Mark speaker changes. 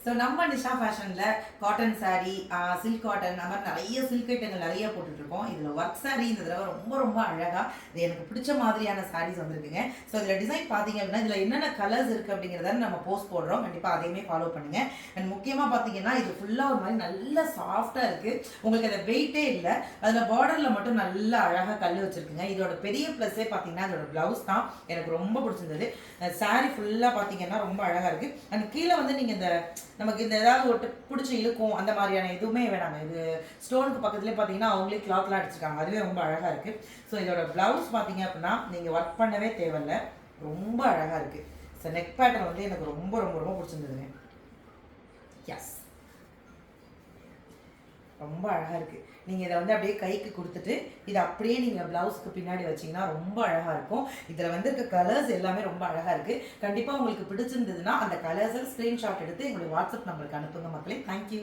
Speaker 1: So நம்ம நிஷா ஃபேஷனில் cotton sari, silk cotton, அந்த மாதிரி நிறைய சில்க் ஐட்டங்கள் நிறைய போட்டுட்ருக்கோம். இதில் ஒர்க் சாரீ இந்த தடவை ரொம்ப ரொம்ப அழகாக இது எனக்கு பிடிச்ச மாதிரியான சாரீஸ் வந்திருக்குங்க. ஸோ இதில் டிசைன் பார்த்தீங்க அப்படின்னா இதில் என்னென்ன கலர்ஸ் இருக்குது அப்படிங்கிறத நம்ம போஸ்ட் போடுறோம். கண்டிப்பாக அதையுமே ஃபாலோ பண்ணுங்கள். அண்ட் முக்கியமாக பார்த்தீங்கன்னா இது ஃபுல்லாக ஒரு மாதிரி நல்ல சாஃப்டாக இருக்குது. உங்களுக்கு அதை வெயிட்டே இல்லை. அதில் பார்டரில் மட்டும் நல்லா அழகாக கல் வச்சுருக்குங்க. இதோட பெரிய ப்ளஸ்ஸே பார்த்தீங்கன்னா இதோட ப்ளவுஸ் தான் எனக்கு ரொம்ப பிடிச்சிருந்தது. சாரீ ஃபுல்லாக பார்த்தீங்கன்னா ரொம்ப அழகாக இருக்குது. அண்ட் கீழே வந்து நீங்கள் இந்த நமக்கு இந்த ஏதாவது ஒரு பிடிச்சி இழுக்கும் அந்த மாதிரியான எதுவுமே வேணாங்க. இது ஸ்டோனுக்கு பக்கத்துலேயே பார்த்தீங்கன்னா அவங்களே கிளாத்லாம் அடிச்சிருக்காங்க. அதுவே ரொம்ப அழகாக இருக்குது. ஸோ இதோட ப்ளவுஸ் பார்த்தீங்க அப்படின்னா நீங்கள் ஒர்க் பண்ணவே தேவையில்லை, ரொம்ப அழகாக இருக்குது. ஸோ நெக் பேட்டர்ன் வந்து எனக்கு ரொம்ப ரொம்ப ரொம்ப பிடிச்சிருந்ததுங்க. எஸ், ரொம்ப அழகாக இருக்குது. நீங்கள் இதை வந்து அப்படியே கைக்கு கொடுத்துட்டு இதை அப்படியே நீங்கள் ப்ளவுஸ்க்கு பின்னாடி வச்சிங்கன்னா ரொம்ப அழகாக இருக்கும். இதில் வந்து இருக்க கலர்ஸ் எல்லாமே ரொம்ப அழகாக இருக்குது. கண்டிப்பாக உங்களுக்கு பிடிச்சிருந்ததுன்னா அந்த கலர்ஸை ஸ்க்ரீன்ஷாட் எடுத்து எங்களுடைய வாட்ஸ்அப் நம்பருக்கு அனுப்புங்க மக்களே. தேங்க்யூ.